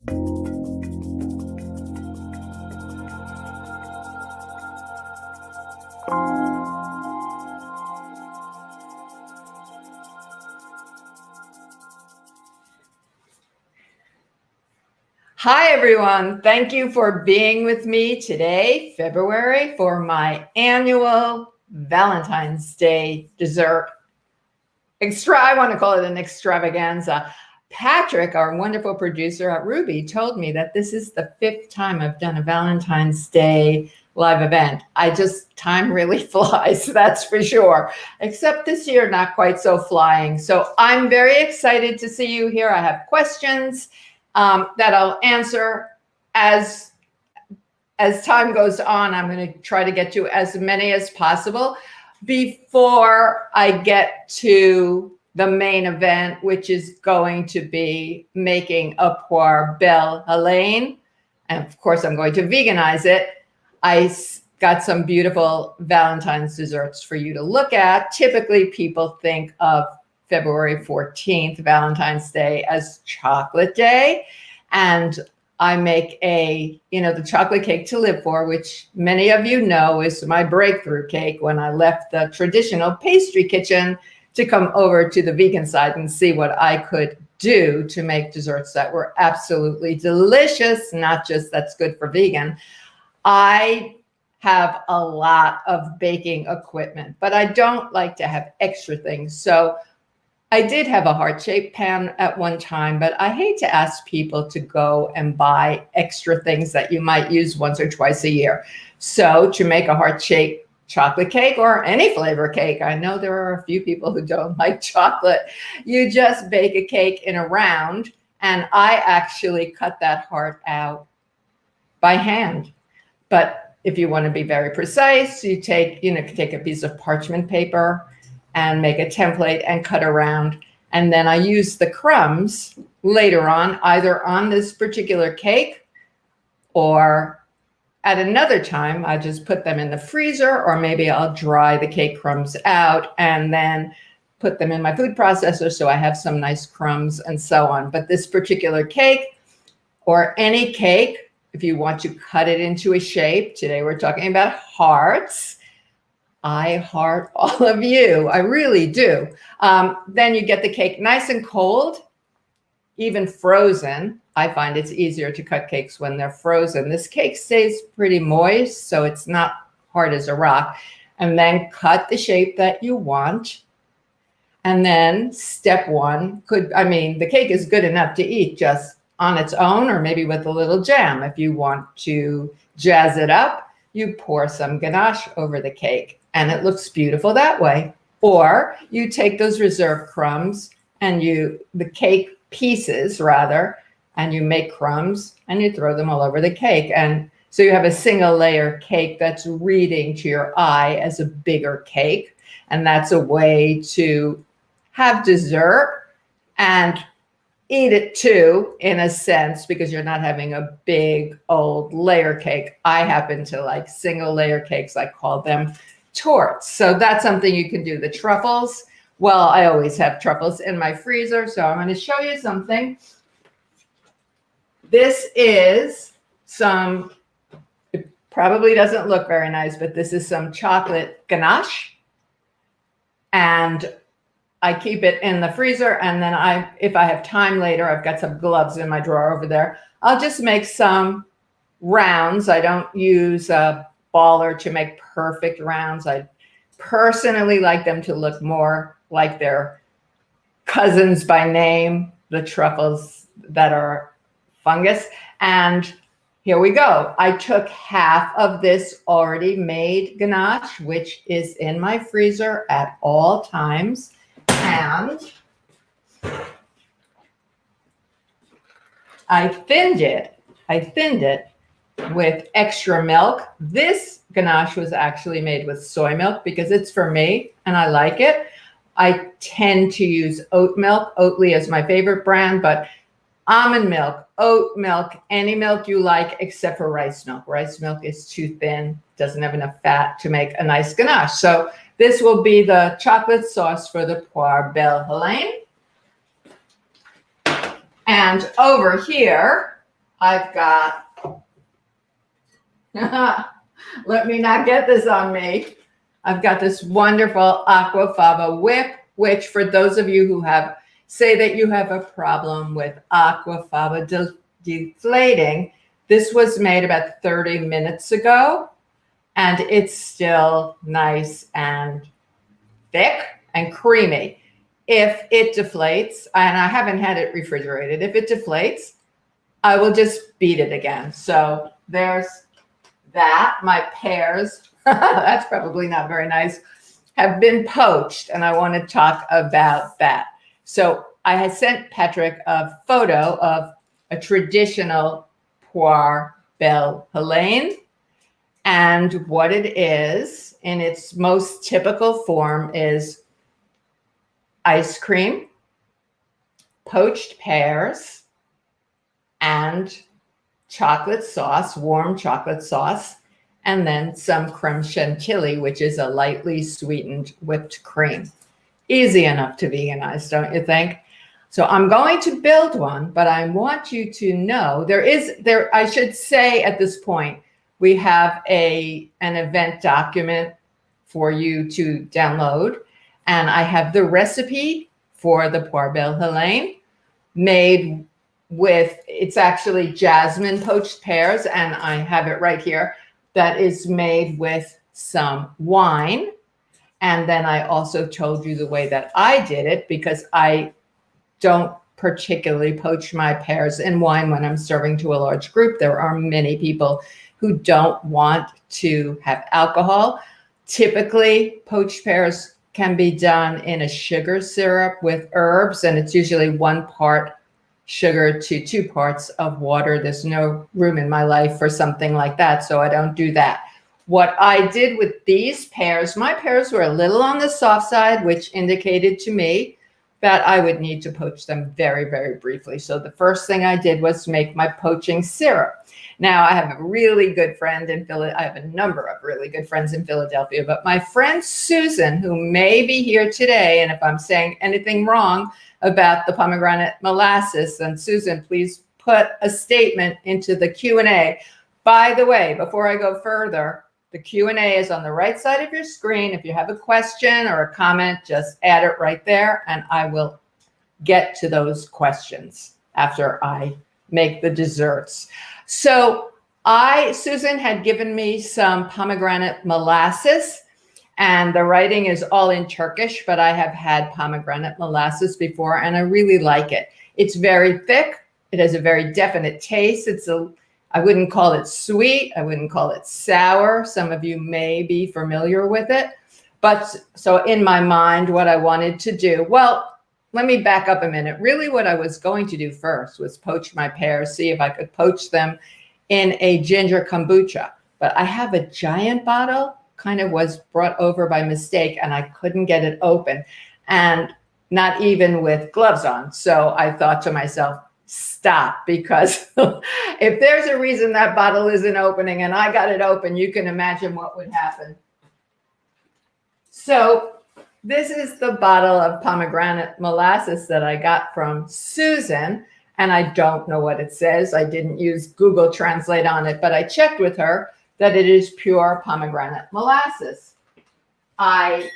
Hi, everyone. Thank you for being with me today, February, for my annual Valentine's Day dessert I want to call it an extravaganza. Patrick, our wonderful producer at Ruby, told me that this is the 5th time I've done a Valentine's Day live event. Time really flies, that's for sure. Except this year, not quite so flying. So I'm very excited to see you here. I have questions that I'll answer as time goes on. I'm going to try to get to as many as possible before I get to the main event, which is going to be making a poire belle Helene. And of course, I'm going to veganize it. I got some beautiful Valentine's desserts for you to look at. Typically, people think of February 14th, Valentine's Day, as chocolate day. And I make the chocolate cake to live for, which many of you know is my breakthrough cake when I left the traditional pastry kitchen to come over to the vegan side and see what I could do to make desserts that were absolutely delicious, not just that's good for vegan. I have a lot of baking equipment, but I don't like to have extra things. So I did have a heart-shaped pan at one time, but I hate to ask people to go and buy extra things that you might use once or twice a year. So to make a heart-shaped chocolate cake or any flavor cake, I know there are a few people who don't like chocolate, you just bake a cake in a round, and I actually cut that heart out by hand. But if you want to be very precise, you take a piece of parchment paper and make a template and cut around. And then I use the crumbs later on, either on this particular cake or at another time, I just put them in the freezer, or maybe I'll dry the cake crumbs out and then put them in my food processor so I have some nice crumbs and so on. But this particular cake, or any cake, if you want to cut it into a shape, today we're talking about hearts. I heart all of you. I really do. Then you get the cake nice and cold, even frozen. I find it's easier to cut cakes when they're frozen. This cake stays pretty moist, so it's not hard as a rock. And then cut the shape that you want. And then step one the cake is good enough to eat just on its own, or maybe with a little jam. If you want to jazz it up, you pour some ganache over the cake, and it looks beautiful that way. Or you take those reserve crumbs and the cake pieces rather, and you make crumbs and you throw them all over the cake. And so you have a single layer cake that's reading to your eye as a bigger cake. And that's a way to have dessert and eat it too, in a sense, because you're not having a big old layer cake. I happen to like single layer cakes. I call them torts. So that's something you can do. The truffles, well, I always have truffles in my freezer. So I'm going to show you something. This is it probably doesn't look very nice, but this is some chocolate ganache. And I keep it in the freezer, and then if I have time later, I've got some gloves in my drawer over there. I'll just make some rounds. I don't use a baller to make perfect rounds. I personally like them to look more like their cousins by name, the truffles that are fungus. And here we go. I took half of this already made ganache, which is in my freezer at all times. And I thinned it with extra milk. This ganache was actually made with soy milk because it's for me and I like it. I tend to use oat milk. Oatly is my favorite brand, but almond milk, oat milk, any milk you like except for rice milk. Rice milk is too thin, doesn't have enough fat to make a nice ganache. So this will be the chocolate sauce for the poire belle Helene. And over here, I've got, let me not get this on me. I've got this wonderful Aquafaba Whip, which for those of you who say that you have a problem with Aquafaba deflating, this was made about 30 minutes ago, and it's still nice and thick and creamy. If it deflates, and I haven't had it refrigerated, if it deflates, I will just beat it again. So there's that. My pears, that's probably not very nice, have been poached, and I want to talk about that. So I had sent Patrick a photo of a traditional poire belle Helene, and what it is in its most typical form is ice cream, poached pears, and chocolate sauce, warm chocolate sauce, and then some creme chantilly, which is a lightly sweetened whipped cream. Easy enough to veganize, don't you think? So I'm going to build one, but I want you to know I should say at this point, we have an event document for you to download, and I have the recipe for the poire belle Helene made with, it's actually jasmine poached pears, and I have it right here, that is made with some wine. And then I also told you the way that I did it, because I don't particularly poach my pears in wine when I'm serving to a large group. There are many people who don't want to have alcohol. Typically, poached pears can be done in a sugar syrup with herbs, and it's usually 1 part sugar to 2 parts of water. There's no room in my life for something like that, so I don't do that. What I did with these pears, my pears were a little on the soft side, which indicated to me that I would need to poach them very, very briefly. So the first thing I did was make my poaching syrup. Now, I have a really good friend in Philadelphia. I have a number of really good friends in Philadelphia, but my friend Susan, who may be here today, and if I'm saying anything wrong about the pomegranate molasses, then Susan, please put a statement into the Q&A. By the way, before I go further, the Q&A is on the right side of your screen. If you have a question or a comment, just add it right there, and I will get to those questions after I make the desserts. So Susan had given me some pomegranate molasses, and the writing is all in Turkish, but I have had pomegranate molasses before, and I really like it. It's very thick. It has a very definite taste. I wouldn't call it sweet. I wouldn't call it sour. Some of you may be familiar with it. But so in my mind, what I wanted to do, well, let me back up a minute. Really what I was going to do first was poach my pears, see if I could poach them in a ginger kombucha. But I have a giant bottle, kind of was brought over by mistake, and I couldn't get it open, and not even with gloves on. So I thought to myself, stop, because if there's a reason that bottle isn't opening and I got it open, you can imagine what would happen. So this is the bottle of pomegranate molasses that I got from Susan, and I don't know what it says. I didn't use Google Translate on it, but I checked with her that it is pure pomegranate molasses. I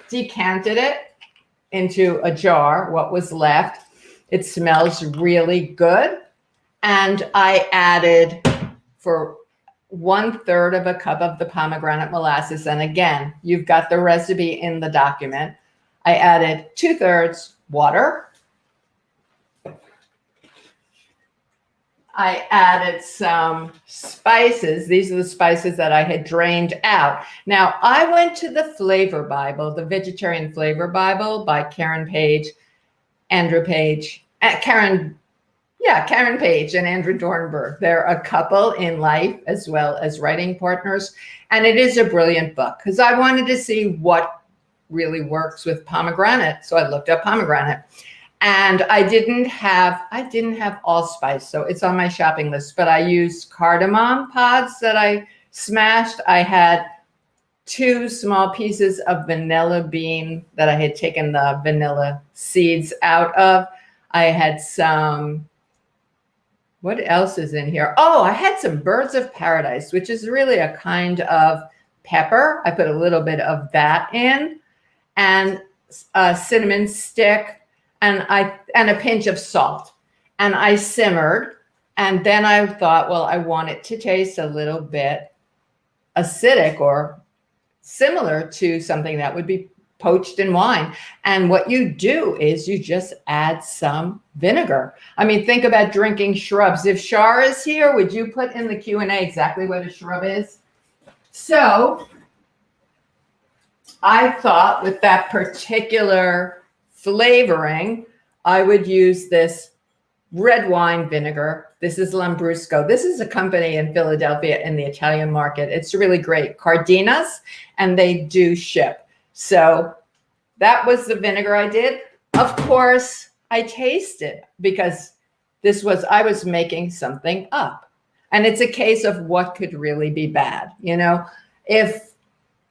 decanted it into a jar, what was left. It smells really good. And I added, for 1/3 of a cup of the pomegranate molasses, and again, you've got the recipe in the document, I added 2/3 water. I added some spices. These are the spices that I had drained out. Now, I went to the Flavor Bible, the Vegetarian Flavor Bible by Karen Page, Karen Page and Andrew Dornberg. They're a couple in life as well as writing partners. And it is a brilliant book because I wanted to see what really works with pomegranate. So I looked up pomegranate, and I didn't have allspice. So it's on my shopping list, but I used cardamom pods that I smashed. I had 2 small pieces of vanilla bean that I had taken the vanilla seeds out of. I had some What else is in here? Oh, I had some Birds of Paradise, which is really a kind of pepper. I put a little bit of that in, and a cinnamon stick, and a pinch of salt. And I simmered, and then I thought, well, I want it to taste a little bit acidic or similar to something that would be poached in wine. And what you do is you just add some vinegar. I mean, think about drinking shrubs. If Shar is here, would you put in the Q&A exactly what a shrub is? So I thought with that particular flavoring, I would use this red wine vinegar. This is Lambrusco. This is a company in Philadelphia in the Italian market. It's really great. Cardenas, and they do ship. So that was the vinegar I did. Of course, I tasted because I was making something up. And it's a case of what could really be bad. You know, if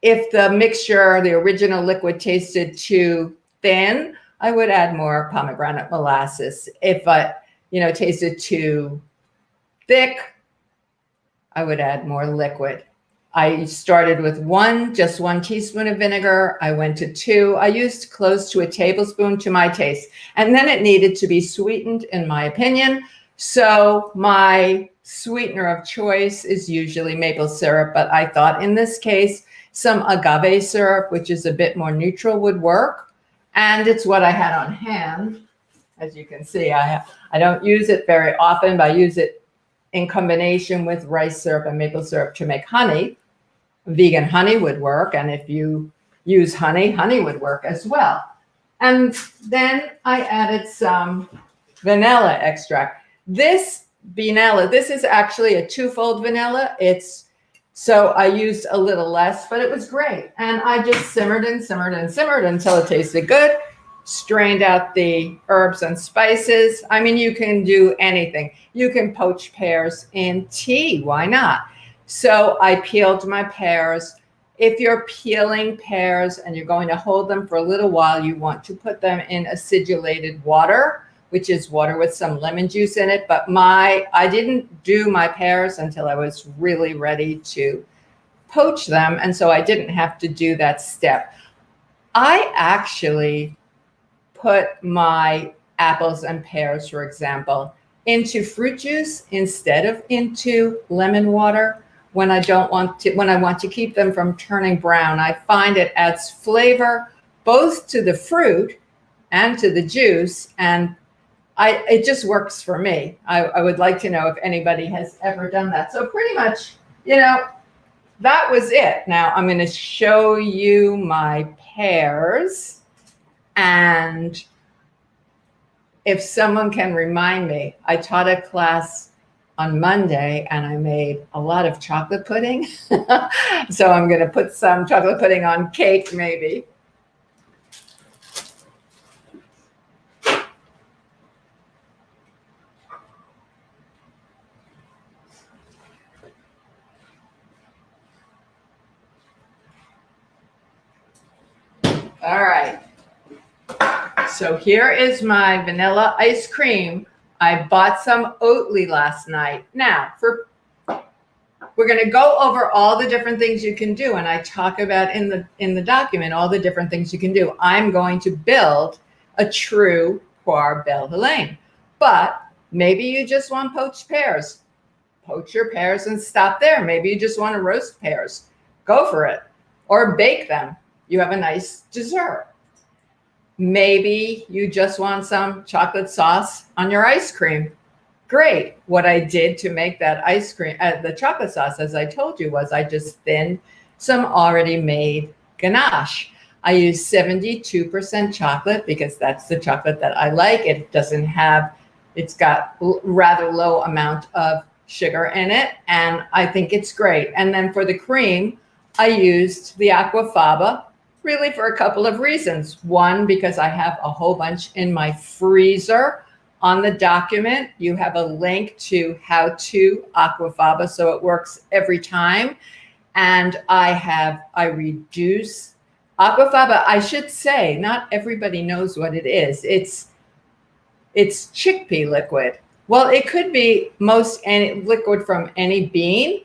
the mixture, the original liquid tasted too thin, I would add more pomegranate molasses. If I, tasted too thick, I would add more liquid. I started with just one teaspoon of vinegar. I went to 2. I used close to a tablespoon to my taste. And then it needed to be sweetened, in my opinion. So my sweetener of choice is usually maple syrup. But I thought in this case, some agave syrup, which is a bit more neutral, would work. And it's what I had on hand. As you can see, I don't use it very often, but I use it in combination with rice syrup and maple syrup to make honey. Vegan honey would work. And if you use honey, honey would work as well. And then I added some vanilla extract. This is actually a 2-fold vanilla. So I used a little less, but it was great. And I just simmered and simmered and simmered until it tasted good. Strained out the herbs and spices. I mean, you can do anything. You can poach pears in tea. Why not? So I peeled my pears. If you're peeling pears and you're going to hold them for a little while, you want to put them in acidulated water, which is water with some lemon juice in it. But I didn't do my pears until I was really ready to poach them. And so I didn't have to do that step. I actually put my apples and pears, for example, into fruit juice instead of into lemon water when I want to keep them from turning brown. I find it adds flavor both to the fruit and to the juice, and it just works for me. I would like to know if anybody has ever done that. So pretty much, that was it. Now I'm going to show you my pears. And if someone can remind me, I taught a class on Monday and I made a lot of chocolate pudding. So I'm going to put some chocolate pudding on cake maybe. All right. So here is my vanilla ice cream. I bought some Oatly last night. Now, we're going to go over all the different things you can do, and I talk about in the document all the different things you can do. I'm going to build a true poire belle Helene, but maybe you just want poached pears. Poach your pears and stop there. Maybe you just want to roast pears. Go for it, or bake them. You have a nice dessert. Maybe you just want some chocolate sauce on your ice cream. Great. What I did to make that ice cream, the chocolate sauce, as I told you, was I just thinned some already made ganache. I used 72% chocolate because that's the chocolate that I like. It's got rather low amount of sugar in it, and I think it's great. And then for the cream, I used the Aquafaba, really for a couple of reasons. One, because I have a whole bunch in my freezer. On the document, you have a link to how to Aquafaba, so it works every time. And I reduce Aquafaba. I should say, not everybody knows what it is. It's chickpea liquid. Well, it could be most any liquid from any bean.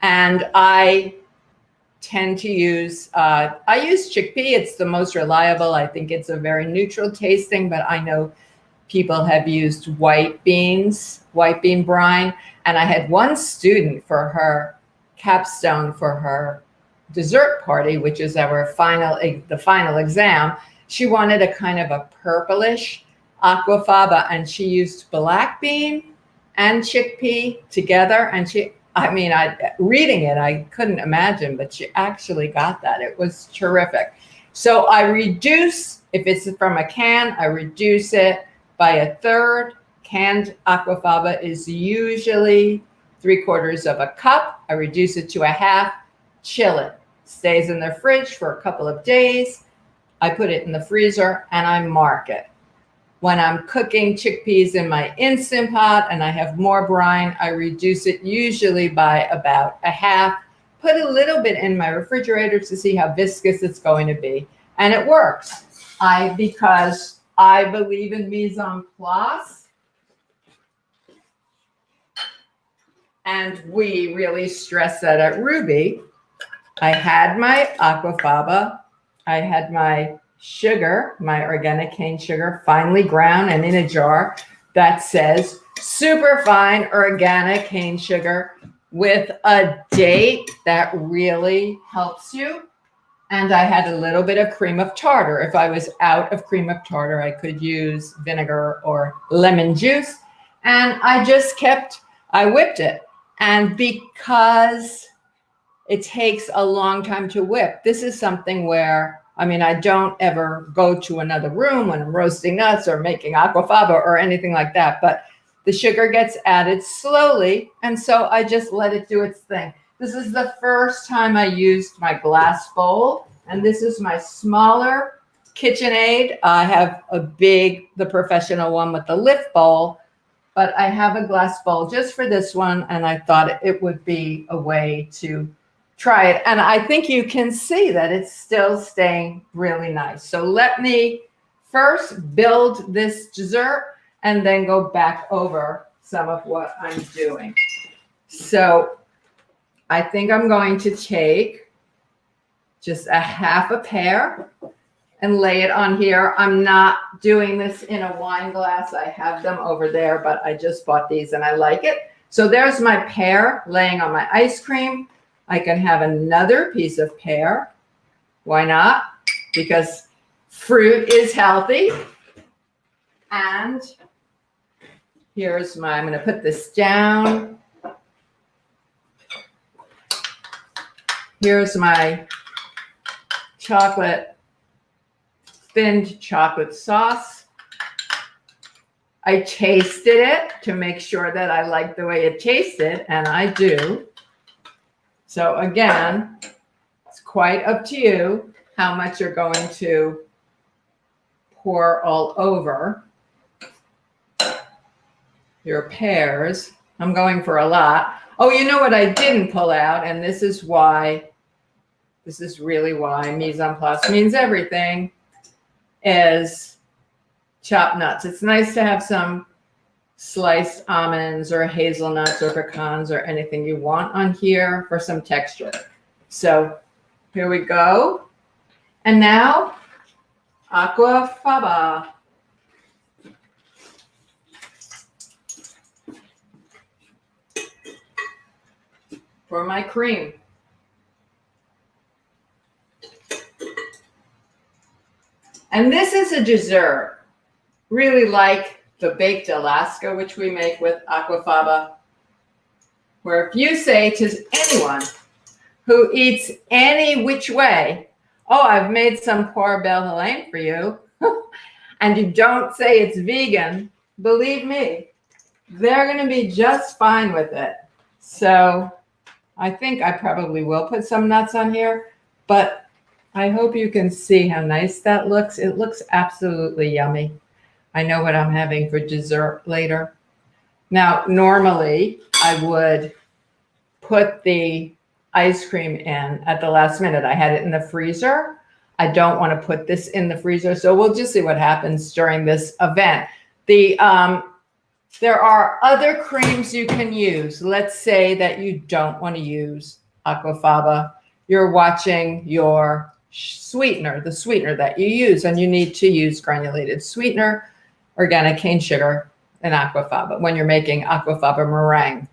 And I tend to use, I use chickpea. It's the most reliable. I think it's a very neutral tasting, but I know people have used white beans, white bean brine. And I had one student for her capstone for her dessert party, which is our the final exam. She wanted a kind of a purplish aquafaba, and she used black bean and chickpea together. And reading it, I couldn't imagine, but she actually got that. It was terrific. So I reduce, if it's from a can, I reduce it by a third. Canned aquafaba is usually 3/4 of a cup. I reduce it to a half, chill it. Stays in the fridge for a couple of days. I put it in the freezer and I mark it. When I'm cooking chickpeas in my Instant Pot and I have more brine, I reduce it usually by about a half. Put a little bit in my refrigerator to see how viscous it's going to be. And it works. Because I believe in mise en place. And we really stress that at Ruby. I had my aquafaba. I had my sugar, my organic cane sugar, finely ground and in a jar that says super fine organic cane sugar with a date that really helps you. And I had a little bit of cream of tartar. If I was out of cream of tartar, I could use vinegar or lemon juice. And I whipped it. And because it takes a long time to whip, this is something where, I don't ever go to another room when I'm roasting nuts or making aquafaba or anything like that, but the sugar gets added slowly. And so I just let it do its thing. This is the first time I used my glass bowl, and this is my smaller KitchenAid. I have the professional one with the lift bowl, but I have a glass bowl just for this one, and I thought it would be a way to try it. And I think you can see that it's still staying really nice. So let me first build this dessert and then go back over some of what I'm doing. So I think I'm going to take just a half a pear and lay it on here. I'm not doing this in a wine glass. I have them over there, but I just bought these and I like it. So there's my pear laying on my ice cream. I can have another piece of pear. Why not? Because fruit is healthy. And I'm going to put this down. Here's my thinned chocolate sauce. I tasted it to make sure that I like the way it tasted, and I do. So again, it's quite up to you how much you're going to pour all over your pears. I'm going for a lot. Oh, you know what I didn't pull out, and this is really why mise en place means everything, is chopped nuts. It's nice to have some sliced almonds or hazelnuts or pecans or anything you want on here for some texture. So here we go. And now aquafaba. For my cream. And this is a dessert, really like the baked Alaska, which we make with aquafaba, where if you say to anyone who eats any which way, oh, I've made some poire belle Helene for you, and you don't say it's vegan, believe me, they're going to be just fine with it. So I think I probably will put some nuts on here, but I hope you can see how nice that looks. It looks absolutely yummy. I know what I'm having for dessert later. Now, normally I would put the ice cream in at the last minute. I had it in the freezer. I don't want to put this in the freezer, so we'll just see what happens during this event. The There are other creams you can use. Let's say that you don't want to use Aquafaba. You're watching your sweetener, the sweetener that you use, and you need to use granulated sweetener, organic cane sugar, and Aquafaba when you're making Aquafaba meringue.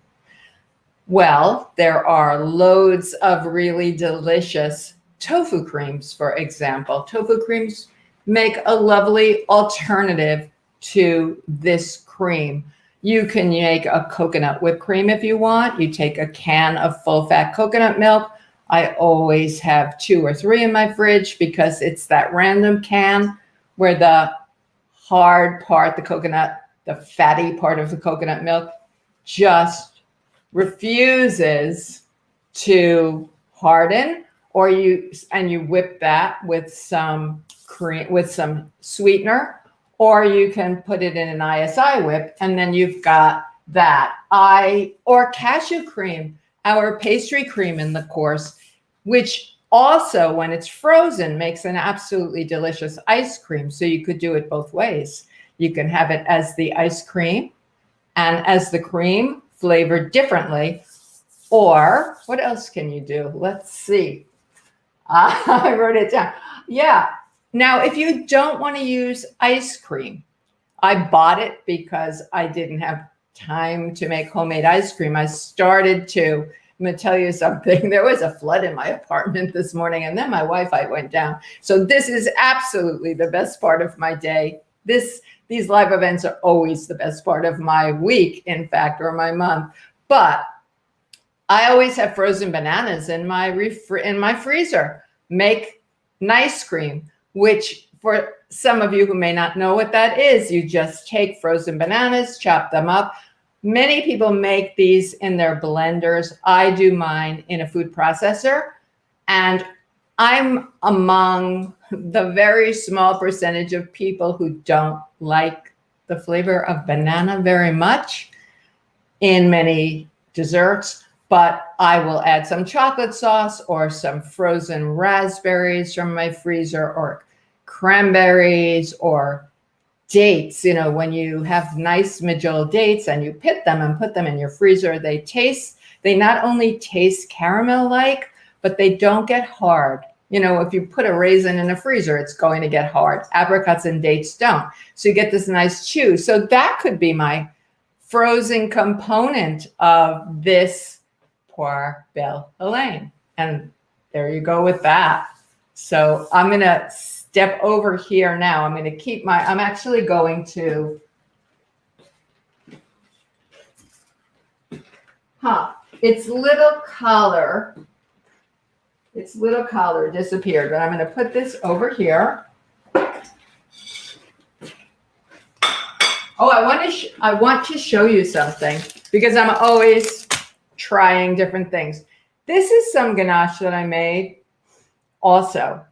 Well, there are loads of really delicious tofu creams, for example. Tofu creams make a lovely alternative to this cream. You can make a coconut whipped cream if you want. You take a can of full-fat coconut milk. I always have 2 or 3 in my fridge because it's that random can where the hard part, the coconut, the fatty part of the coconut milk just refuses to harden, or you whip that with some cream, with some sweetener, or you can put it in an ISI whip, and then you've got that. Or cashew cream, our pastry cream in the course, which also, when it's frozen, makes an absolutely delicious ice cream. So you could do it both ways. You can have it as the ice cream and as the cream, flavored differently. Or what else can you do? Let's see. I wrote it down. Yeah. Now, if you don't want to use ice cream, I bought it because I didn't have time to make homemade ice cream. I'm going to tell you something. There was a flood in my apartment this morning, and then my Wi-Fi went down. So this is absolutely the best part of my day. These live events are always the best part of my week, in fact, or my month. But I always have frozen bananas in my freezer. Make nice cream, which for some of you who may not know what that is, you just take frozen bananas, chop them up. Many people make these in their blenders. I do mine in a food processor, and I'm among the very small percentage of people who don't like the flavor of banana very much in many desserts, but I will add some chocolate sauce or some frozen raspberries from my freezer, or cranberries, or dates. You know, when you have nice medjool dates and you pit them and put them in your freezer, they not only taste caramel-like, but they don't get hard. You know, if you put a raisin in a freezer, it's going to get hard. Apricots and dates don't. So you get this nice chew. So that could be my frozen component of this Poire Belle Helene. And there you go with that. So I'm going to step over here now. I'm actually going to, its little collar disappeared, but I'm going to put this over here. Oh, I want to show you something because I'm always trying different things. This is some ganache that I made also.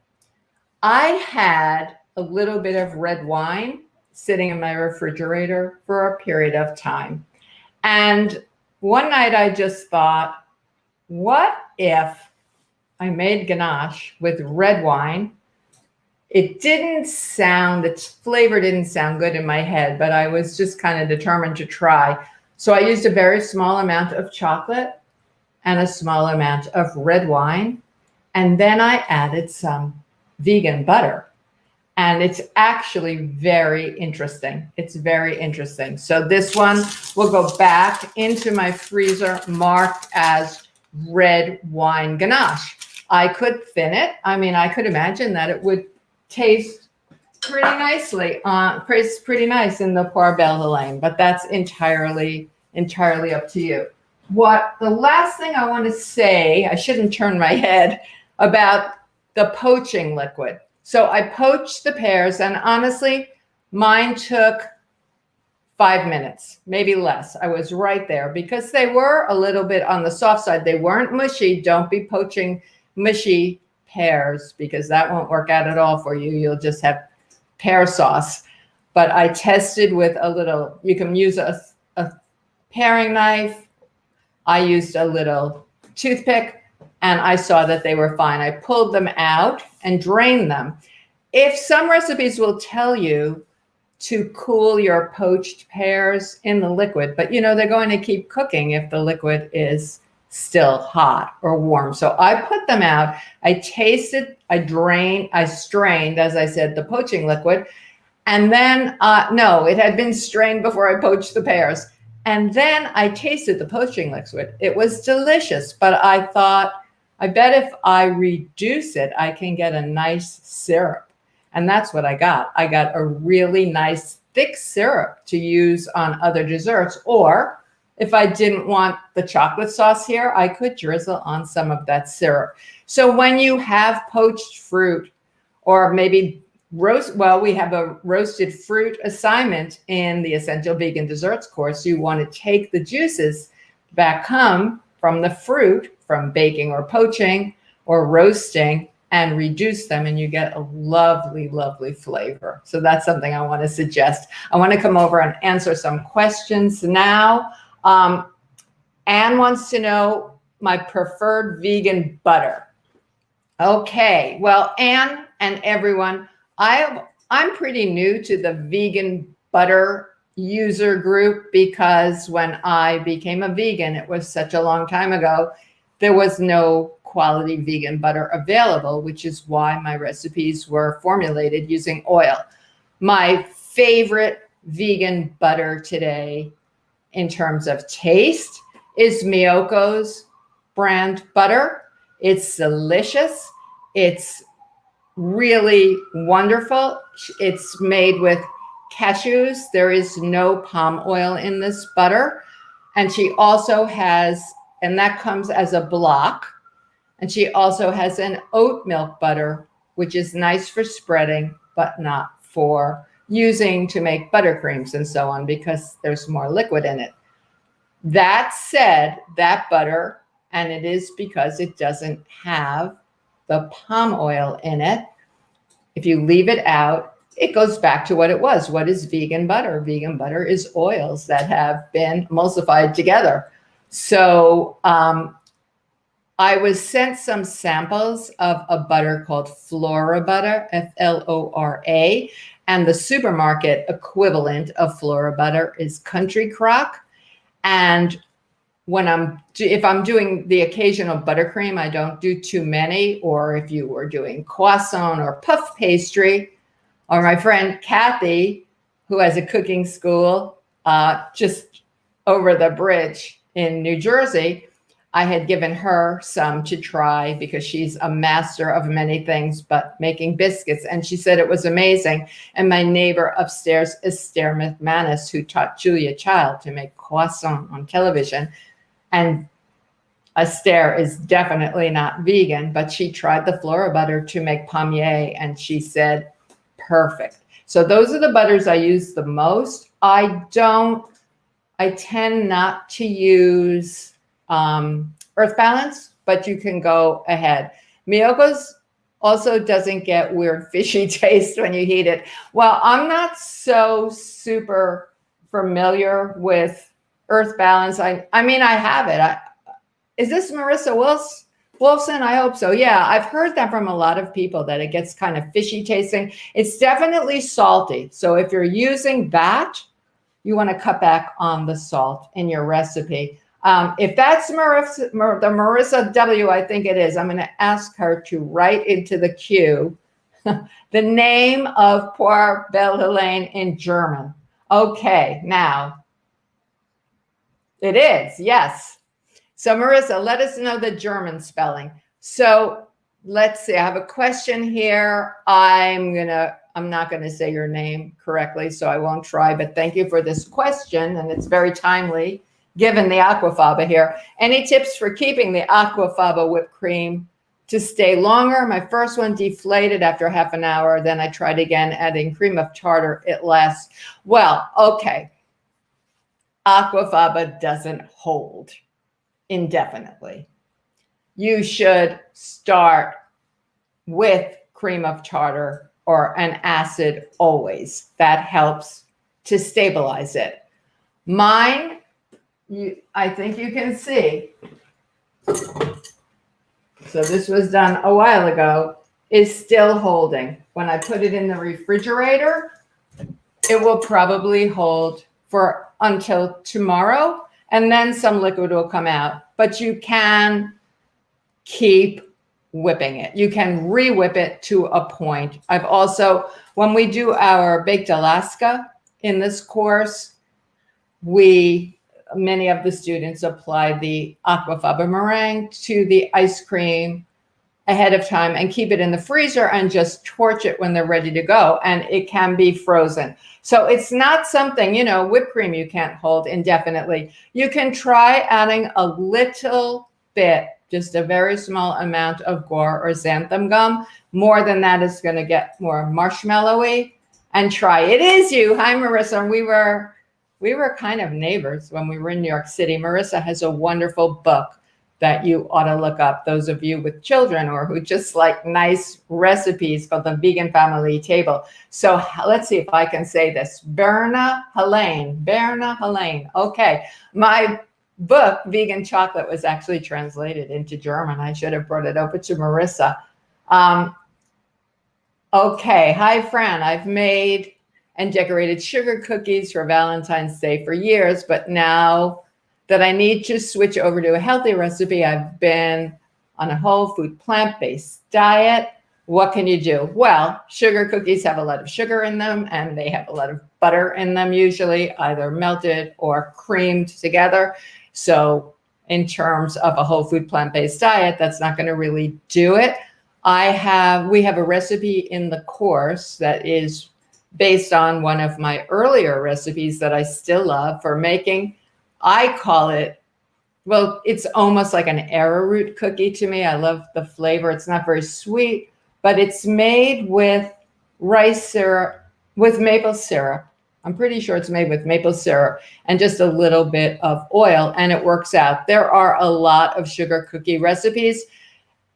I had a little bit of red wine sitting in my refrigerator for a period of time. And one night I just thought, what if I made ganache with red wine? Its flavor didn't sound good in my head, but I was just kind of determined to try. So I used a very small amount of chocolate and a small amount of red wine. And then I added some vegan butter. And it's actually very interesting. It's very interesting. So this one will go back into my freezer marked as red wine ganache. I could thin it. I mean, I could imagine that it would taste pretty nicely, pretty nice in the Poire Belle Helene, but that's entirely up to you. The last thing I want to say, I shouldn't turn my head, about the poaching liquid. So I poached the pears, and honestly, mine took 5 minutes, maybe less. I was right there because they were a little bit on the soft side. They weren't mushy. Don't be poaching mushy pears because that won't work out at all for you. You'll just have pear sauce. But I tested with a little, you can use a paring knife. I used a little toothpick, and I saw that they were fine. I pulled them out and drained them. If some recipes will tell you to cool your poached pears in the liquid. But, you know, they're going to keep cooking if the liquid is still hot or warm. So I put them out. I tasted, I strained, as I said, the poaching liquid. And then, no, it had been strained before I poached the pears. And then I tasted the poaching liquid. It was delicious, but I thought, I bet if I reduce it, I can get a nice syrup. And that's what I got. I got a really nice thick syrup to use on other desserts. Or if I didn't want the chocolate sauce here, I could drizzle on some of that syrup. So when you have poached fruit, or maybe we have a roasted fruit assignment in the Essential Vegan Desserts course. You want to take the juices back home from the fruit, from baking or poaching or roasting, and reduce them, and you get a lovely, lovely flavor. So that's something I want to suggest. I want to come over and answer some questions now. Anne wants to know my preferred vegan butter. Okay, well, Anne and everyone, I'm pretty new to the vegan butter user group because when I became a vegan, it was such a long time ago, there was no quality vegan butter available, which is why my recipes were formulated using oil. My favorite vegan butter today in terms of taste is Miyoko's brand butter. It's delicious. It's really wonderful. It's made with cashews. There is no palm oil in this butter. And she also has, and that comes as a block. And she also has an oat milk butter, which is nice for spreading, but not for using to make buttercreams and so on, because there's more liquid in it. That said, that butter, and it is because it doesn't have the palm oil in it. If you leave it out, it goes back to what it was. What is vegan butter? Vegan butter is oils that have been emulsified together. So I was sent some samples of a butter called Flora butter, Flora, and the supermarket equivalent of Flora butter is Country Crock. And if I'm doing the occasional buttercream, I don't do too many. Or if you were doing croissant or puff pastry, or my friend Kathy, who has a cooking school just over the bridge in New Jersey, I had given her some to try because she's a master of many things, but making biscuits. And she said it was amazing. And my neighbor upstairs, Esther McManus, who taught Julia Child to make croissant on television. And Esther is definitely not vegan, but she tried the Flora butter to make palmier, and she said, perfect. So those are the butters I use the most. I tend not to use Earth Balance, but you can go ahead. Miyoko's also doesn't get weird fishy taste when you heat it. Well, I'm not so super familiar with Earth Balance. I mean, I have it. Is this Marissa Wolfson? I hope so. Yeah, I've heard that from a lot of people that it gets kind of fishy tasting. It's definitely salty. So if you're using that, you want to cut back on the salt in your recipe. If that's Marissa W., I think it is, I'm going to ask her to write into the queue the name of Poire Belle Helene in German. Okay, now, it is, yes. So Marissa, let us know the German spelling. So let's see, I have a question here. I'm not gonna say your name correctly, so I won't try, but thank you for this question, and it's very timely given the Aquafaba here. Any tips for keeping the Aquafaba whipped cream to stay longer? My first one deflated after half an hour, then I tried again adding cream of tartar, it lasts. Well, okay. Aquafaba doesn't hold indefinitely. You should start with cream of tartar or an acid always. That helps to stabilize it. Mine, I think you can see, so this was done a while ago, is still holding. When I put it in the refrigerator, it will probably hold for until tomorrow, and then some liquid will come out. But you can keep whipping it. You can re-whip it to a point. I've also, when we do our baked Alaska in this course, many of the students apply the Aquafaba meringue to the ice cream ahead of time and keep it in the freezer and just torch it when they're ready to go. And it can be frozen. So it's not something, whipped cream you can't hold indefinitely. You can try adding a little bit, just a very small amount of guar or xanthan gum. More than that is going to get more marshmallowy. And try. It is you. Hi, Marissa. We were kind of neighbors when we were in New York City. Marissa has a wonderful book that you ought to look up, those of you with children or who just like nice recipes, called The Vegan Family Table. So let's see if I can say this. Berna Helene. Okay. My book, Vegan Chocolate, was actually translated into German. I should have brought it over to Marissa. Okay. Hi, Fran. I've made and decorated sugar cookies for Valentine's Day for years, but now that I need to switch over to a healthy recipe, I've been on a whole food plant-based diet. What can you do? Well, sugar cookies have a lot of sugar in them, and they have a lot of butter in them, usually either melted or creamed together. So in terms of a whole food plant-based diet, that's not going to really do it. We have a recipe in the course that is based on one of my earlier recipes that I still love for making. I call it, well, it's almost like an arrowroot cookie to me. I love the flavor. It's not very sweet, but it's made with rice syrup, with maple syrup. I'm pretty sure it's made with maple syrup and just a little bit of oil, and it works out. There are a lot of sugar cookie recipes.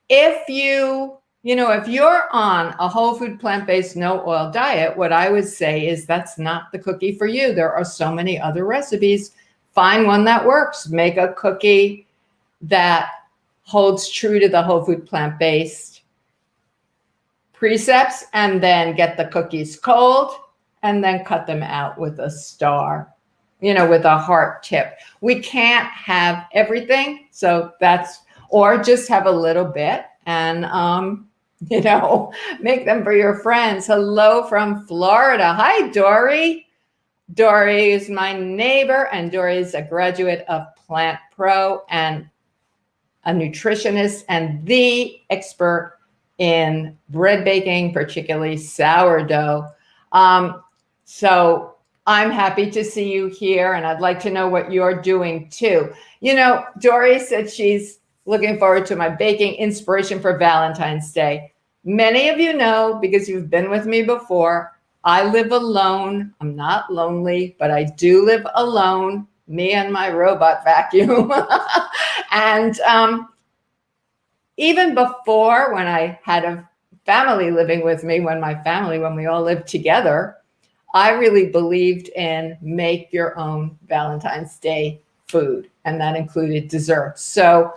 If if you're on a whole food, plant-based, no oil diet, what I would say is that's not the cookie for you. There are so many other recipes. Find one that works. Make a cookie that holds true to the whole food, plant-based precepts, and then get the cookies cold and then cut them out with a star, with a heart tip. We can't have everything. So or just have a little bit and, make them for your friends. Hello from Florida. Hi, Dory. Dory is my neighbor, and Dory is a graduate of Plant Pro and a nutritionist and the expert in bread baking, particularly sourdough. So I'm happy to see you here, and I'd like to know what you're doing too. Dory said she's looking forward to my baking inspiration for Valentine's Day. Many of you know, because you've been with me before, I live alone. I'm not lonely, but I do live alone, me and my robot vacuum. And even before, when I had a family living with me, when we all lived together, I really believed in make your own Valentine's Day food, and that included desserts. So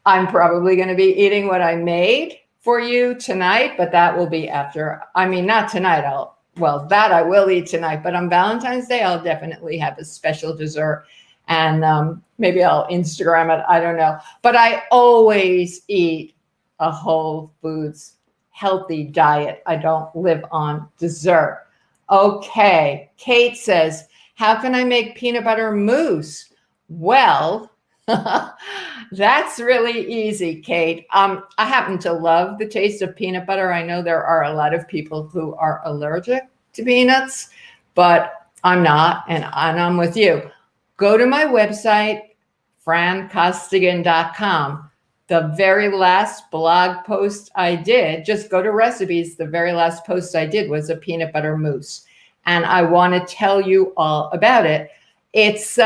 I'm probably going to be eating what I made for you tonight, but that will be after. Not tonight. That I will eat tonight, but on Valentine's Day, I'll definitely have a special dessert, and maybe I'll Instagram it. I don't know, but I always eat a whole foods, healthy diet. I don't live on dessert. Okay. Kate says, how can I make peanut butter mousse? Well, that's really easy, Kate. I happen to love the taste of peanut butter. I know there are a lot of people who are allergic to peanuts, but I'm not, and I'm with you. Go to my website, francostigan.com. The very last blog post I did, just go to recipes. The very last post I did was a peanut butter mousse, and I want to tell you all about it. It's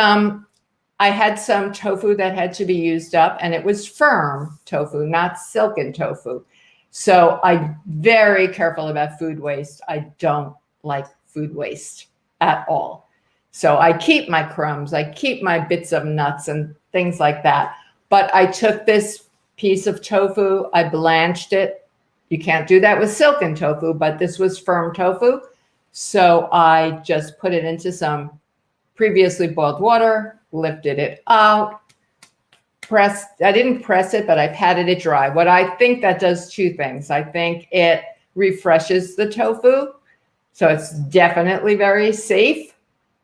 I had some tofu that had to be used up, and it was firm tofu, not silken tofu. So I'm very careful about food waste. I don't like food waste at all. So I keep my crumbs, I keep my bits of nuts and things like that. But I took this piece of tofu, I blanched it. You can't do that with silken tofu, but this was firm tofu. So I just put it into some previously boiled water, lifted it out, I didn't press it, but I patted it dry. What I think that does two things. I think it refreshes the tofu. So it's definitely very safe,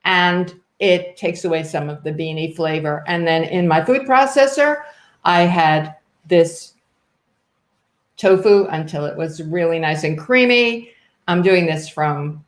and it takes away some of the beanie flavor. And then in my food processor, I had this tofu until it was really nice and creamy. I'm doing this from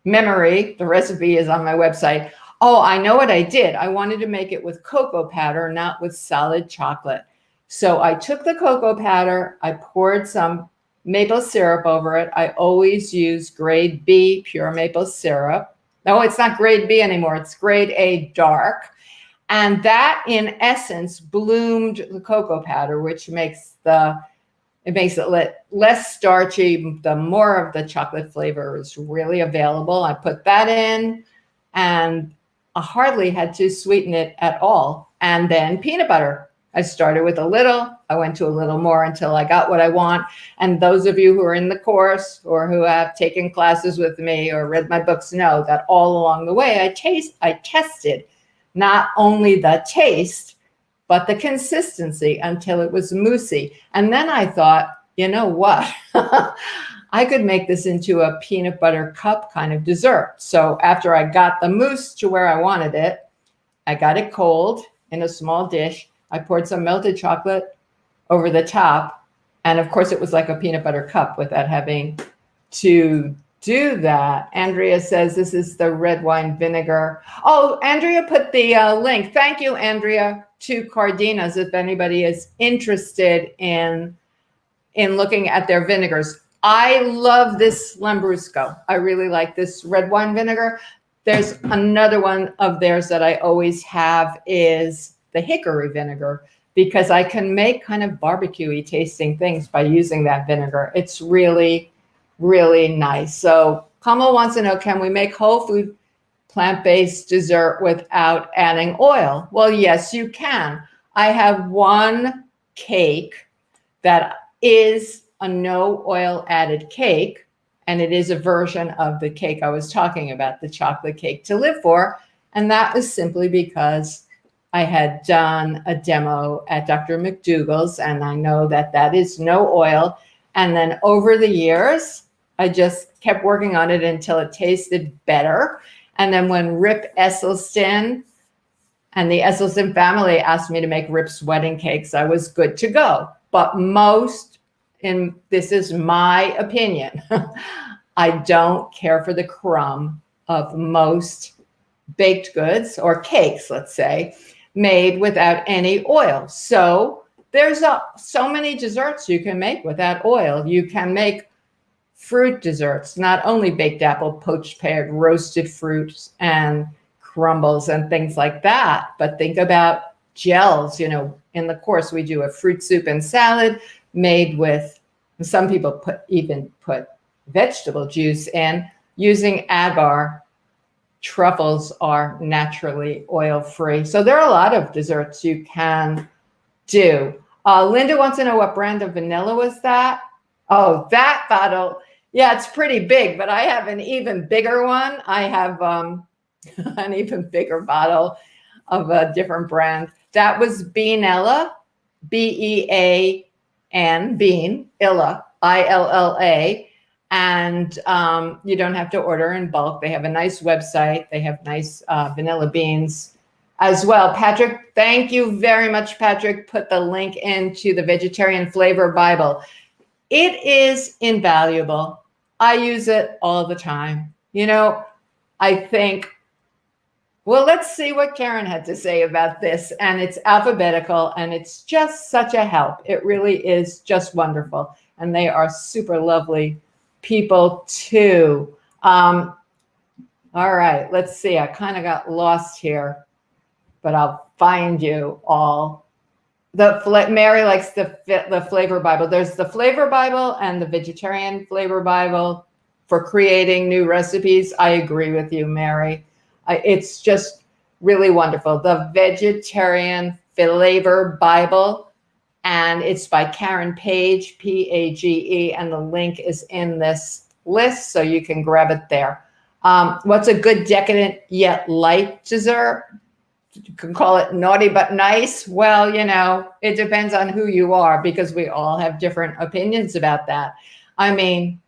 memory. The recipe is on my website. Oh, I know what I did. I wanted to make it with cocoa powder, not with solid chocolate. So I took the cocoa powder, I poured some maple syrup over it. I always use grade B pure maple syrup. No, it's not grade B anymore. It's grade A dark. And that, in essence, bloomed the cocoa powder, which makes it less starchy. The more of the chocolate flavor is really available. I put that in, and I hardly had to sweeten it at all. And then peanut butter. I started with a little. I went to a little more until I got what I want. And those of you who are in the course or who have taken classes with me or read my books know that all along the way, I tested not only the taste, but the consistency until it was moussey. And then I thought, you know what? I could make this into a peanut butter cup kind of dessert. So after I got the mousse to where I wanted it, I got it cold in a small dish. I poured some melted chocolate over the top. And of course, it was like a peanut butter cup without having to do that. Andrea says this is the red wine vinegar. Oh, Andrea put the link. Thank you, Andrea, to Cardina's if anybody is interested in looking at their vinegars. I love this Lambrusco. I really like this red wine vinegar. There's another one of theirs that I always have is the hickory vinegar, because I can make kind of barbecue-y tasting things by using that vinegar. It's really, really nice. So Kamal wants to know, can we make whole food plant-based dessert without adding oil? Well, yes, you can. I have one cake that is a no oil added cake, and it is a version of the cake I was talking about, the chocolate cake to live for. And that was simply because I had done a demo at Dr. McDougall's, and I know that that is no oil. And then over the years, I just kept working on it until it tasted better. And then when Rip Esselstyn and the Esselstyn family asked me to make Rip's wedding cakes, I was good to go. But this is my opinion, I don't care for the crumb of most baked goods or cakes, let's say, made without any oil. So there's so many desserts you can make without oil. You can make fruit desserts, not only baked apple, poached pear, roasted fruits, and crumbles and things like that, but think about gels. You know, in the course, we do a fruit soup and salad made with, some people even put vegetable juice in, using agar. Truffles are naturally oil-free. So there are a lot of desserts you can do. Linda wants to know what brand of vanilla was that? Oh, that bottle. Yeah, it's pretty big, but I have an even bigger one. I have an even bigger bottle of a different brand. That was Beanella, B-E-A-N, Bean, Illa, I-L-L-A. And you don't have to order in bulk. They have a nice website. They have nice vanilla beans as well. Patrick, thank you very much, Patrick. Put the link into the Vegetarian Flavor Bible. It is invaluable. I use it all the time. You know, I think, well, let's see what Karen had to say about this. And it's alphabetical, and it's just such a help. It really is just wonderful. And they are super lovely people too. All right, let's see. I kind of got lost here, but I'll find you all. Mary likes the Flavor Bible. There's the Flavor Bible and the Vegetarian Flavor Bible for creating new recipes. I agree with you, Mary. It's just really wonderful. The Vegetarian Flavor Bible, and it's by Karen Page, P-A-G-E, and the link is in this list, so you can grab it there. What's a good decadent yet light dessert? You can call it naughty but nice. Well, it depends on who you are, because we all have different opinions about that. I mean,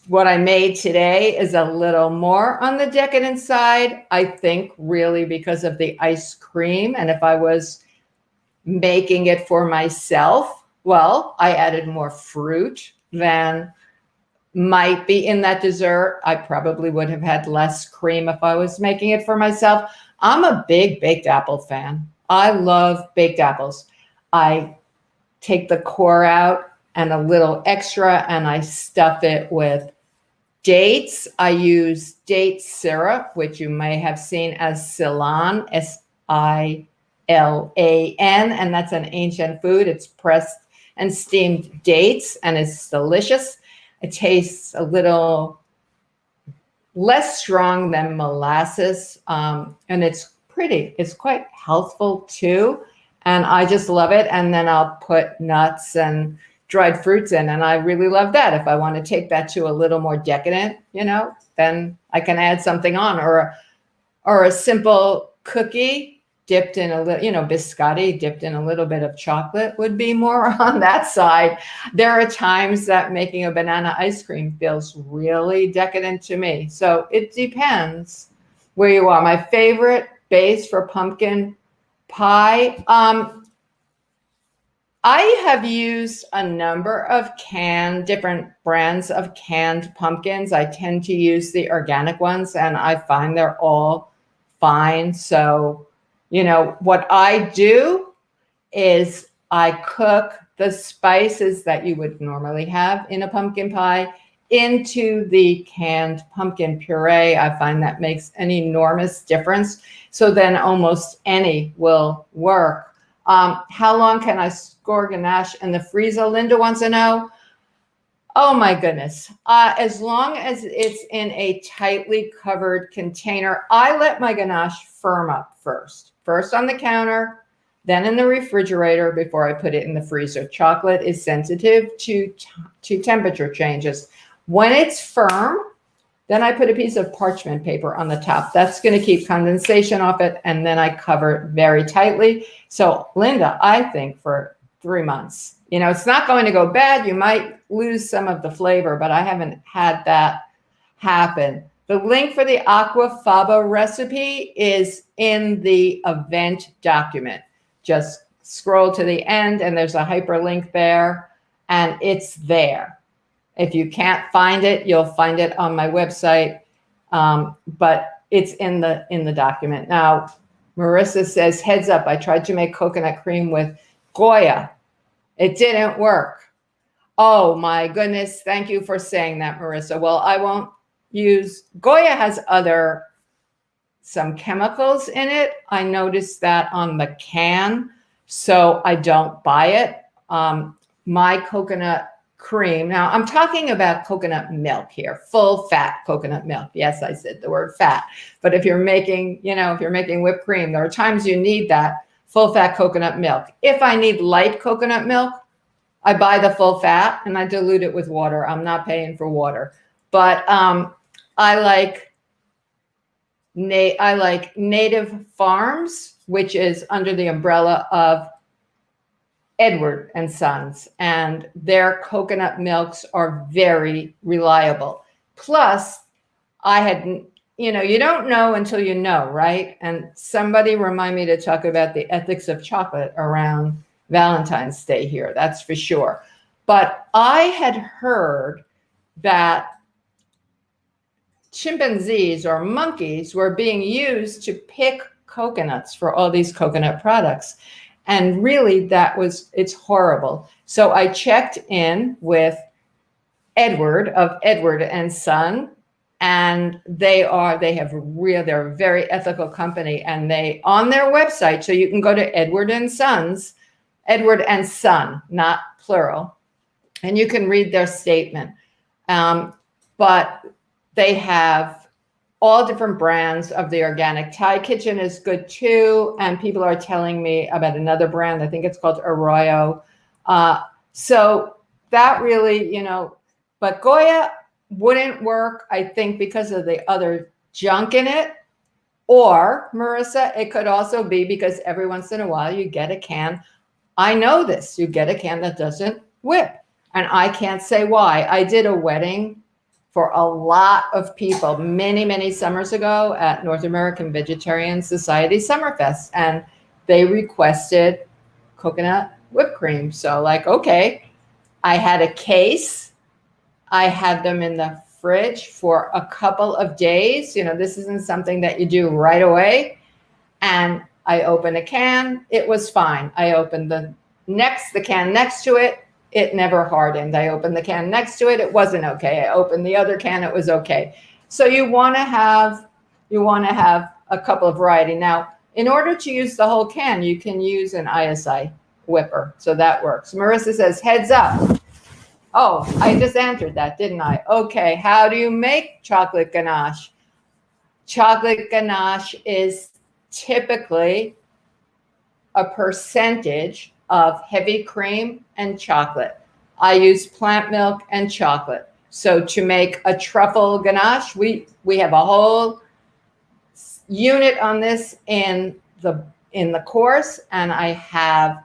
what I made today is a little more on the decadent side, I think, really because of the ice cream. And if I was making it for myself, well, I added more fruit than might be in that dessert. I probably would have had less cream if I was making it for myself. I'm a big baked apple fan. I love baked apples. I take the core out and a little extra, and I stuff it with dates. I use date syrup, which you may have seen as Silan, Silan, and that's an ancient food. It's pressed and steamed dates, and it's delicious. It tastes a little less strong than molasses, and it's pretty. It's quite healthful too, and I just love it. And then I'll put nuts and dried fruits in, and I really love that. If I want to take that to a little more decadent, then I can add something on, or a simple cookie dipped in a little, biscotti dipped in a little bit of chocolate would be more on that side. There are times that making a banana ice cream feels really decadent to me. So it depends where you are. My favorite base for pumpkin pie, I have used a number of different brands of canned pumpkins. I tend to use the organic ones, and I find they're all fine. So, what I do is I cook the spices that you would normally have in a pumpkin pie into the canned pumpkin puree. I find that makes an enormous difference. So then almost any will work. How long can I store Ganache in the freezer? Linda wants to know. Oh my goodness. As long as it's in a tightly covered container. I let my Ganache firm up first on the counter, then in the refrigerator before I put it in the freezer. Chocolate is sensitive to temperature changes. When it's firm, then I put a piece of parchment paper on the top. That's going to keep condensation off it, and then I cover it very tightly. So, Linda, I think for 3 months. It's not going to go bad. You might lose some of the flavor, but I haven't had that happen. The link for the Aquafaba recipe is in the event document. Just scroll to the end, and there's a hyperlink there, and it's there. If you can't find it, you'll find it on my website, but it's in the document. Now, Marissa says, heads up, I tried to make coconut cream with Goya. It didn't work. Oh my goodness. Thank you for saying that, Marissa. Well, I won't use, Goya has some chemicals in it. I noticed that on the can, so I don't buy it. My coconut cream. Now I'm talking about coconut milk here, full fat coconut milk. Yes, I said the word fat, but if you're making, whipped cream, there are times you need that full fat coconut milk. If I need light coconut milk, I buy the full fat and I dilute it with water. I'm not paying for water, but I like Native Farms, which is under the umbrella of Edward and Sons, and their coconut milks are very reliable. Plus, you don't know until you know, right? And somebody remind me to talk about the ethics of chocolate around Valentine's Day here, that's for sure. But I had heard that chimpanzees or monkeys were being used to pick coconuts for all these coconut products. And really it's horrible. So I checked in with Edward of Edward and Son, and they're a very ethical company, and they on their website, so you can go to Edward and Son, not plural, and you can read their statement. But they have all different brands of the organic. Thai Kitchen is good too. And people are telling me about another brand. I think it's called Arroyo. So that really, but Goya, wouldn't work, I think, because of the other junk in it. Or, Marissa, it could also be because every once in a while you get a can. I know this. You get a can that doesn't whip. And I can't say why. I did a wedding for a lot of people many, many summers ago at North American Vegetarian Society Summerfest. And they requested coconut whipped cream. So like, okay, I had a case. I had them in the fridge for a couple of days. You know, this isn't something that you do right away. And I opened a can. It was fine. I opened the can next to it. It never hardened. I opened the can next to it. It wasn't okay. I opened the other can. It was okay. So you want to have a couple of variety. Now, in order to use the whole can, you can use an ISI whipper. So that works. Marissa says, heads up. Oh, I just answered that, didn't I? Okay. How do you make chocolate ganache? Chocolate ganache is typically a percentage of heavy cream and chocolate. I use plant milk and chocolate. So to make a truffle ganache, we have a whole unit on this in the course, and I have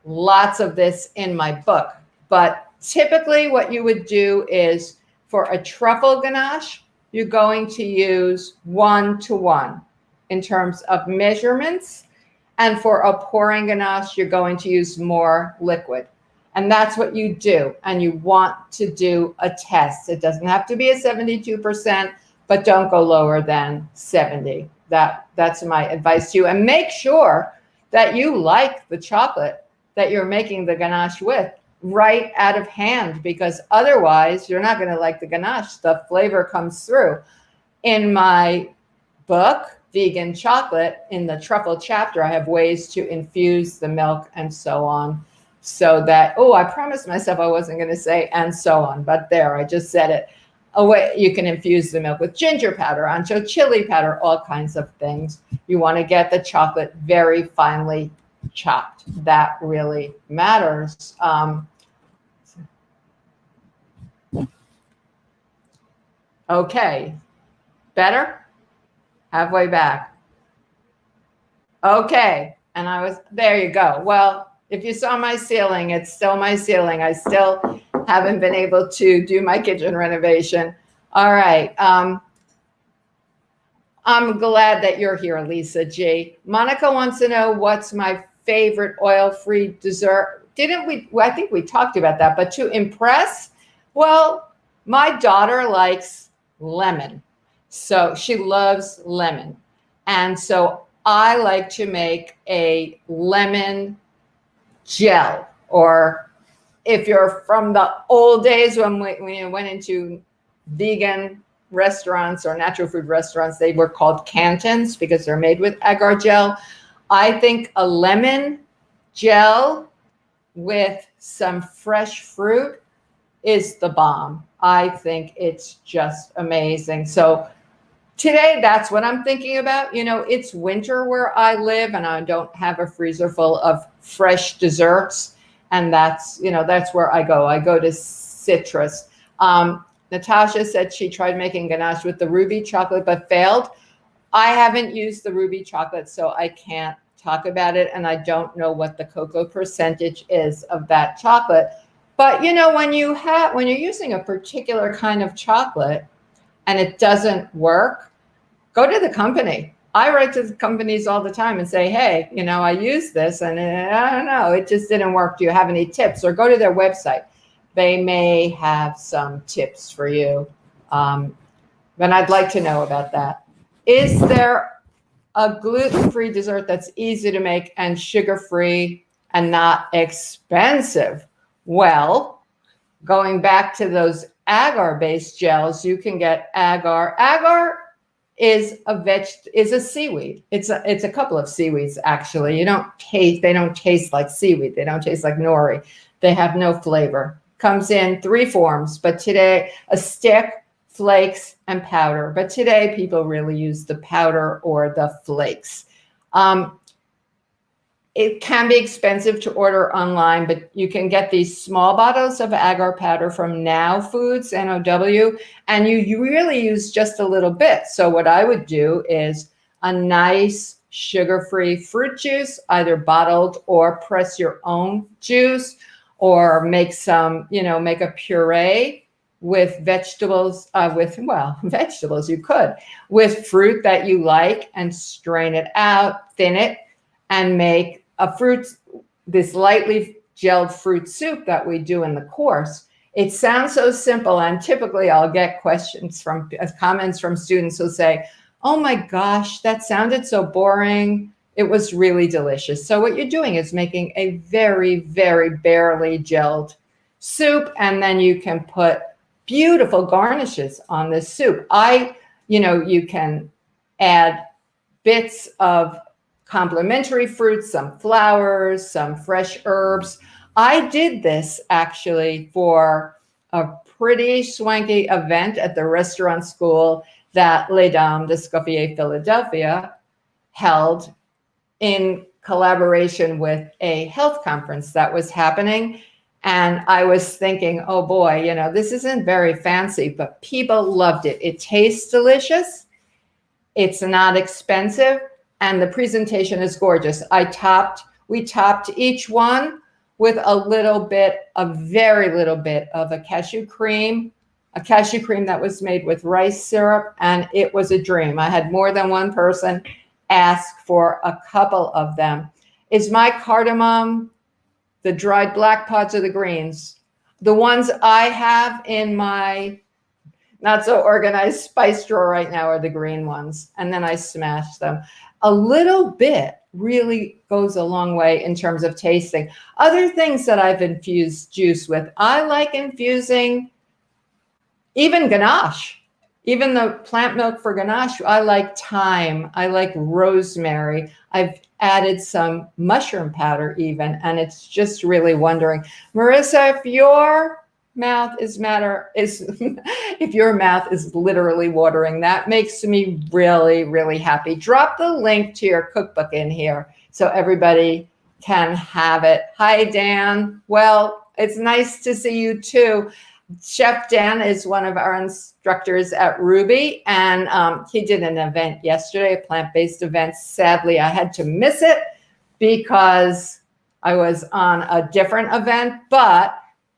lots of this in my book. But typically what you would do is for a truffle ganache, you're going to use 1-to-1 in terms of measurements. And for a pouring ganache, you're going to use more liquid. And that's what you do. And you want to do a test. It doesn't have to be a 72%, but don't go lower than 70. That's my advice to you. And make sure that you like the chocolate that you're making the ganache with right out of hand, because otherwise you're not going to like the ganache. The flavor comes through. In my book, Vegan Chocolate, in the truffle chapter, I have ways to infuse the milk and so on, so that, I promised myself I wasn't going to say and so on, but there, I just said it. You can infuse the milk with ginger powder, ancho chili powder, all kinds of things. You want to get the chocolate very finely chopped. That really matters. Okay, better? Halfway back. Okay, and there you go. Well, if you saw my ceiling, it's still my ceiling. I still haven't been able to do my kitchen renovation. All right. I'm glad that you're here, Lisa G. Monica wants to know what's my favorite oil-free dessert. I think we talked about that, but to impress, well, my daughter likes lemon. So she loves lemon. And so I like to make a lemon gel, or if you're from the old days when we went into vegan restaurants or natural food restaurants, they were called cantons because they're made with agar gel. I think a lemon gel with some fresh fruit is the bomb. I think it's just amazing. So today, that's what I'm thinking about. You know, it's winter where I live and I don't have a freezer full of fresh desserts. And that's where I go. I go to citrus. Natasha said she tried making ganache with the ruby chocolate, but failed. I haven't used the ruby chocolate, so I can't talk about it. And I don't know what the cocoa percentage is of that chocolate. But, you know, when you're using a particular kind of chocolate and it doesn't work, go to the company. I write to the companies all the time and say, hey, you know, I used this and I don't know, it just didn't work. Do you have any tips? Or go to their website. They may have some tips for you. But I'd like to know about that. Is there a gluten-free dessert that's easy to make and sugar-free and not expensive? Well, going back to those agar-based gels, you can get agar. Agar is a seaweed. It's a couple of seaweeds, actually. They don't taste like seaweed. They don't taste like nori. They have no flavor. Comes in 3 forms, but today a stick, flakes, and powder. But today people really use the powder or the flakes. It can be expensive to order online, but you can get these small bottles of agar powder from Now Foods, NOW, and you really use just a little bit. So what I would do is a nice sugar-free fruit juice, either bottled or press your own juice, or make some, make a puree with vegetables, vegetables you could, with fruit that you like, and strain it out, thin it, and make this lightly gelled fruit soup that we do in the course. It sounds so simple, and typically I'll get comments from students who say, oh my gosh, that sounded so boring. It was really delicious. So what you're doing is making a very, very barely gelled soup, and then you can put beautiful garnishes on this soup. You can add bits of complementary fruits, some flowers, some fresh herbs. I did this actually for a pretty swanky event at the restaurant school that Les Dames d'Escoffier Philadelphia held in collaboration with a health conference that was happening. And I was thinking, oh boy, this isn't very fancy, but people loved it. It tastes delicious. It's not expensive. And the presentation is gorgeous. We topped each one with a very little bit of a cashew cream that was made with rice syrup, and it was a dream. I had more than one person ask for a couple of them. Is my cardamom the dried black pods or the greens? The ones I have in my not so organized spice drawer right now are the green ones, and then I smash them. A little bit really goes a long way in terms of tasting. Other things that I've infused juice with, I like infusing even Ganache, even the plant milk for Ganache. I like thyme, I like rosemary. I've added some mushroom powder even, and it's just really wondering. Marissa, if your mouth is if your mouth is literally watering, that makes me really, really happy. Drop the link to your cookbook in here so everybody can have it. Hi, Dan. Well, it's nice to see you too. Chef Dan is one of our instructors at Ruby, and he did an event yesterday, a plant-based event. Sadly, I had to miss it because I was on a different event, but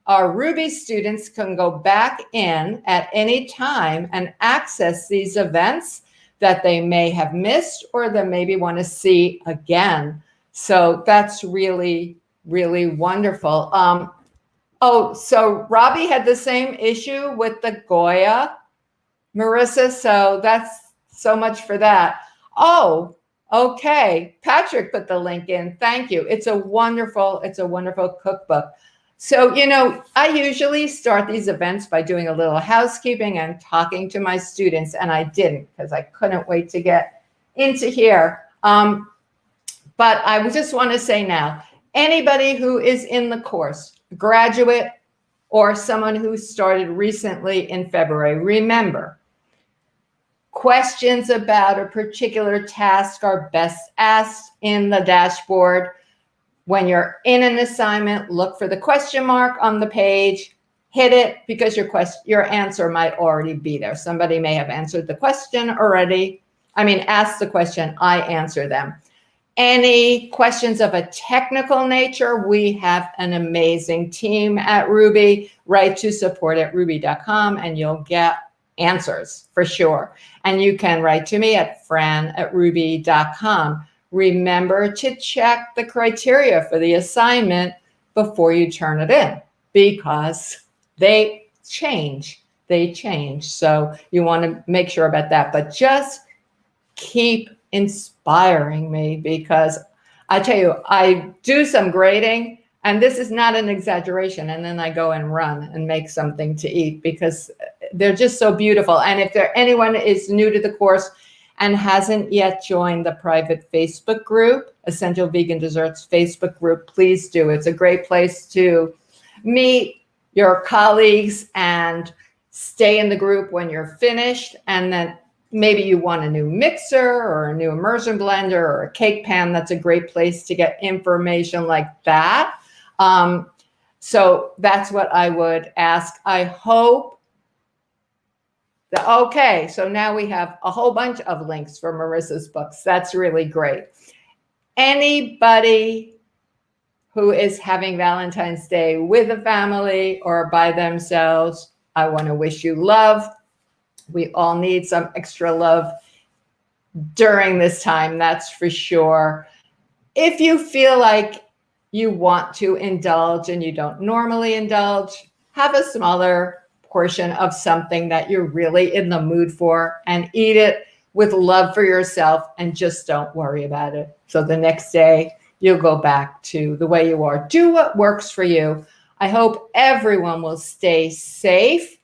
our Ruby students can go back in at any time and access these events that they may have missed or that maybe want to see again. So that's really, really wonderful. So Robbie had the same issue with the Goya, Marissa. So that's so much for that. Oh, okay. Patrick put the link in. Thank you. It's a wonderful cookbook. So, I usually start these events by doing a little housekeeping and talking to my students, and I didn't because I couldn't wait to get into here. But I just want to say now, anybody who is in the course, graduate or someone who started recently in February, remember, questions about a particular task are best asked in the dashboard. When you're in an assignment, look for the question mark on the page, hit it, because your answer might already be there. Somebody may have answered the question already. Asked the question, I answer them. Any questions of a technical nature, we have an amazing team at Ruby. Write to support@ruby.com and you'll get answers for sure. And you can write to me at fran@ruby.com. Remember to check the criteria for the assignment before you turn it in, because they change. So you want to make sure about that. But just keep inspiring me, because I tell you, I do some grading, and this is not an exaggeration. And then I go and run and make something to eat because they're just so beautiful. And if anyone is new to the course and hasn't yet joined the private Facebook group, Essential Vegan Desserts Facebook group, please do. It's a great place to meet your colleagues and stay in the group when you're finished. And then maybe you want a new mixer or a new immersion blender or a cake pan. That's a great place to get information like that. So that's what I would ask. I hope that, okay, so now we have a whole bunch of links for Marissa's books. That's really great. Anybody who is having Valentine's Day with a family or by themselves, I want to wish you love. We all need some extra love during this time, that's for sure. If you feel like you want to indulge and you don't normally indulge, have a smaller portion of something that you're really in the mood for and eat it with love for yourself and just don't worry about it. So the next day, you'll go back to the way you are. Do what works for you. I hope everyone will stay safe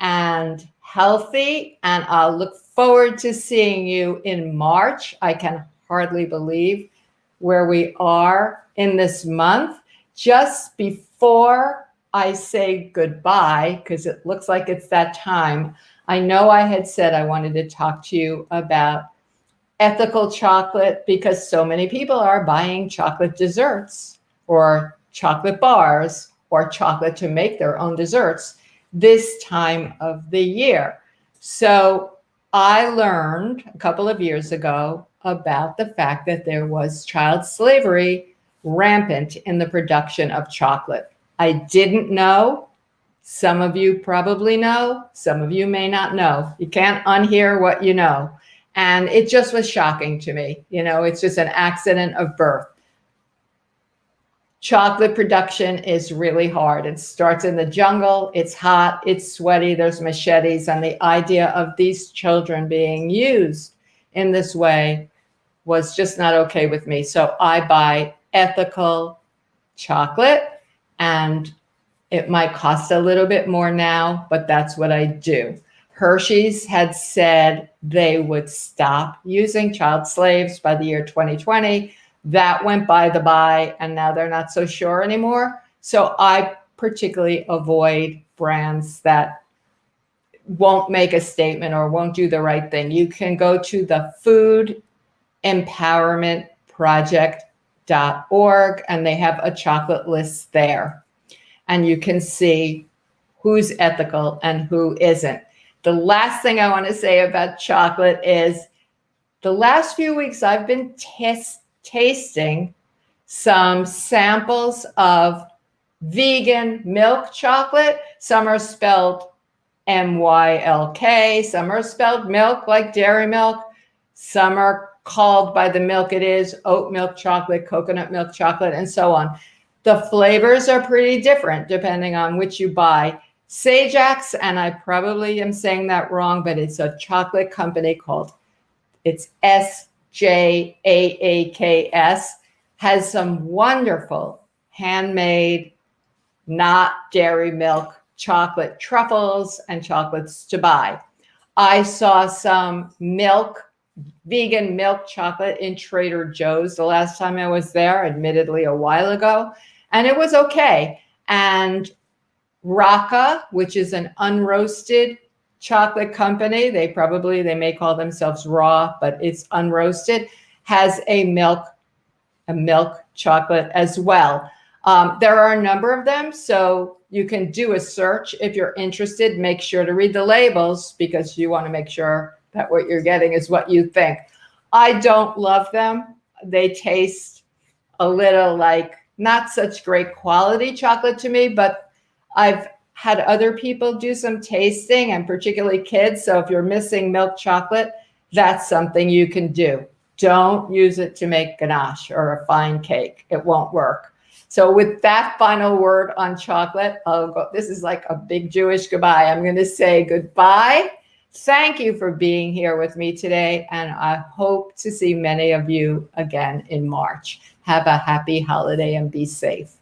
and healthy, and I'll look forward to seeing you in March. I can hardly believe where we are in this month. Just before I say goodbye, because it looks like it's that time, I know I had said I wanted to talk to you about ethical chocolate because so many people are buying chocolate desserts or chocolate bars or chocolate to make their own desserts this time of the year. So I learned a couple of years ago about the fact that there was child slavery rampant in the production of chocolate. I didn't know. Some of you probably know. Some of you may not know. You can't unhear what you know. And it just was shocking to me. You know, it's just an accident of birth. Chocolate production is really hard. It starts in the jungle. It's hot. It's sweaty. There's machetes. And the idea of these children being used in this way was just not okay with me. So I buy ethical chocolate, and it might cost a little bit more now, but that's what I do. Hershey's had said they would stop using child slaves by the year 2020. That went by the by, and now they're not so sure anymore. So I particularly avoid brands that won't make a statement or won't do the right thing. You can go to the Food Empowerment Project.org, and they have a chocolate list there. And you can see who's ethical and who isn't. The last thing I want to say about chocolate is the last few weeks I've been tasting some samples of vegan milk chocolate. Some are spelled MYLK. Some are spelled milk like dairy milk. Some are called by the milk it is, oat milk chocolate, coconut milk chocolate, and so on. The flavors are pretty different depending on which you buy. Sajax, and I probably am saying that wrong, but it's a chocolate company called, it's SJAAKS, has some wonderful handmade, not dairy milk chocolate truffles and chocolates to buy. I saw some vegan milk chocolate in Trader Joe's the last time I was there, admittedly a while ago, and it was okay. And Raka, which is an unroasted chocolate company, they may call themselves raw, but it's unroasted, has a milk chocolate as well. There are a number of them, so you can do a search if you're interested. Make sure to read the labels because you want to make sure that what you're getting is what you think. I don't love them. They taste a little like not such great quality chocolate to me, but I've had other people do some tasting, and particularly kids. So if you're missing milk chocolate, that's something you can do. Don't use it to make ganache or a fine cake. It won't work. So with that final word on chocolate, I'll go. This is like a big Jewish goodbye. I'm going to say goodbye. Thank you for being here with me today, and I hope to see many of you again in March. Have a happy holiday and be safe.